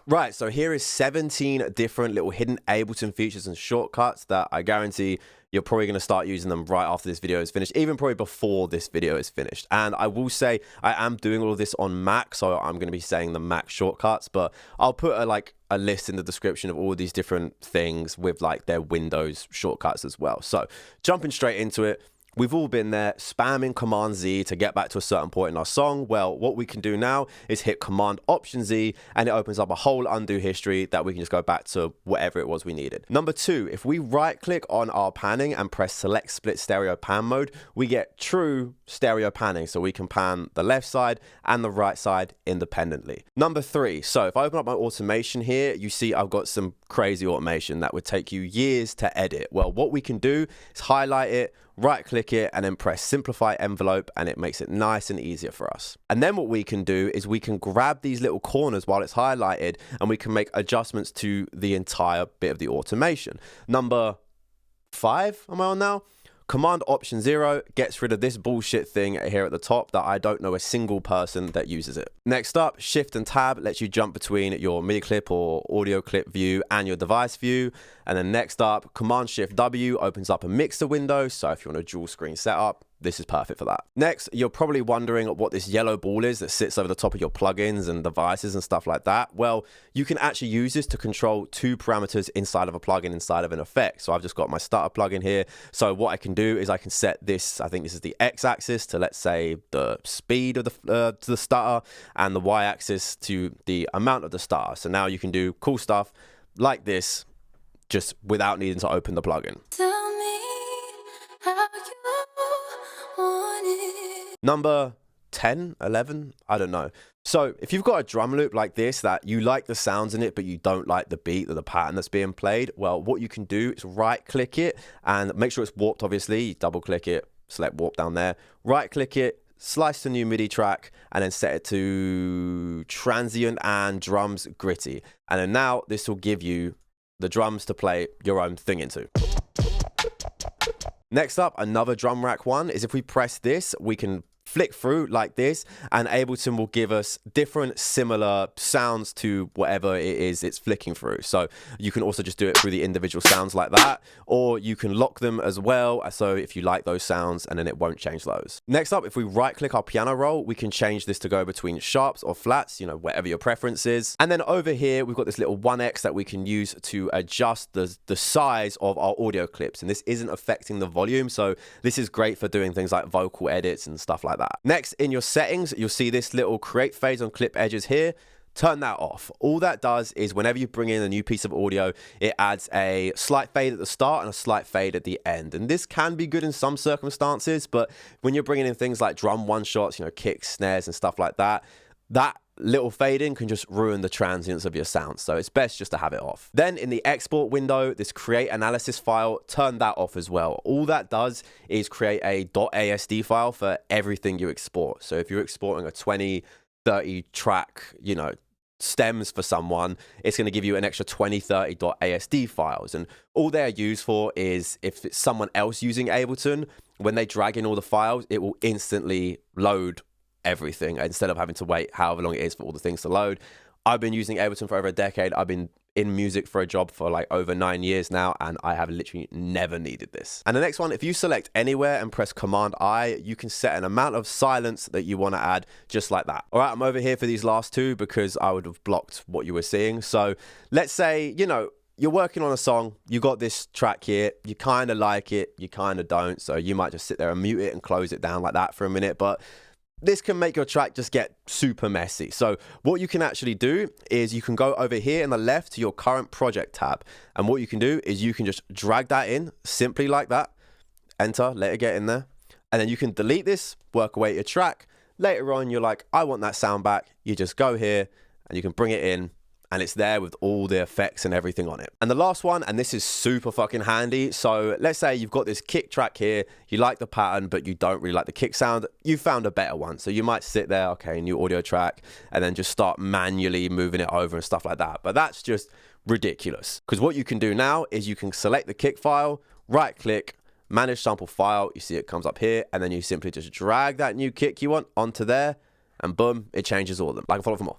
Right, so here is 17 different little hidden Ableton features and shortcuts that I guarantee you're probably going to start using them right after this video is finished, even probably before this video is finished. And I will say I am doing all of this on Mac, so I'm going to be saying the Mac shortcuts, but I'll put a list in the description of all these different things with like their Windows shortcuts as well. So jumping straight into it. We've all been there spamming Command Z to get back to a certain point in our song. Well, what we can do now is hit Command Option Z and it opens up a whole undo history that we can just go back to whatever it was we needed. Number two, if we right click on our panning and press select split stereo pan mode, we get true stereo panning. So we can pan the left side and the right side independently. Number three, so if I open up my automation here, you see I've got some crazy automation that would take you years to edit. Well, what we can do is highlight it, right click it, and then press simplify envelope, and it makes it nice and easier for us. And then what we can do is we can grab these little corners while it's highlighted and we can make adjustments to the entire bit of the automation. Number five, am I on now? Command Option 0 gets rid of this bullshit thing here at the top that I don't know a single person that uses it. Next up, Shift and Tab lets you jump between your MIDI clip or audio clip view and your device view. And then next up, Command Shift W opens up a mixer window. So if you want a dual screen setup, this is perfect for that. Next, you're probably wondering what this yellow ball is that sits over the top of your plugins and devices and stuff like that. Well, you can actually use this to control two parameters inside of a plugin, inside of an effect. So I've just got my stutter plugin here. So what I can do is I can set this, I think this is the X-axis to, let's say, the speed of the stutter, and the Y-axis to the amount of the stutter. So now you can do cool stuff like this just without needing to open the plugin. Tell me how you want it. Number 10, 11, I don't know. So if you've got a drum loop like this that you like the sounds in it, but you don't like the beat or the pattern that's being played, well, what you can do is right click it and make sure it's warped, obviously. You double click it, select warp down there, right click it, slice the new MIDI track, and then set it to transient and drums gritty. And then now this will give you the drums to play your own thing into. Next up, another drum rack one is if we press this, we can flick through like this, and Ableton will give us different similar sounds to whatever it is it's flicking through. So you can also just do it through the individual sounds like that, or you can lock them as well, so if you like those sounds, and then it won't change those. Next up, if we right click our piano roll, we can change this to go between sharps or flats, you know, whatever your preference is. And then over here, we've got this little 1x that we can use to adjust the size of our audio clips, and this isn't affecting the volume, so this is great for doing things like vocal edits and stuff like that. Next, in your settings, you'll see this little create fades on clip edges here. Turn that off. All that does is whenever you bring in a new piece of audio, it adds a slight fade at the start and a slight fade at the end. And this can be good in some circumstances, but when you're bringing in things like drum one-shots, you know, kicks, snares, and stuff like that, that little fading can just ruin the transience of your sound, so it's best just to have it off. Then in the export window, this create analysis file, turn that off as well. All that does is create a .asd file for everything you export. So if you're exporting a 20, 30 track, you know, stems for someone, it's going to give you an extra 20, 30 .asd files, and all they're used for is if it's someone else using Ableton, when they drag in all the files, it will instantly load everything instead of having to wait however long it is for all the things to load. I've been using Ableton for over a decade. I've been in music for a job for like over 9 years now, and I have literally never needed this. And the next one, if you select anywhere and press Command I, you can set an amount of silence that you want to add just like that. All right, I'm over here for these last two because I would have blocked what you were seeing. So let's say, you know, you're working on a song, you got this track here, you kind of like it, you kind of don't. So you might just sit there and mute it and close it down like that for a minute, but this can make your track just get super messy. So what you can actually do is you can go over here in the left to your current project tab. And what you can do is you can just drag that in simply like that, enter, let it get in there. And then you can delete this, work away your track. Later on, you're like, I want that sound back. You just go here and you can bring it in, and it's there with all the effects and everything on it. And the last one, and this is super fucking handy. So let's say you've got this kick track here, you like the pattern, but you don't really like the kick sound. You found a better one. So you might sit there, okay, new audio track, and then just start manually moving it over and stuff like that. But that's just ridiculous. Because what you can do now is you can select the kick file, right click, manage sample file. You see it comes up here, and then you simply just drag that new kick you want onto there, and boom, it changes all of them. Like a follow for more.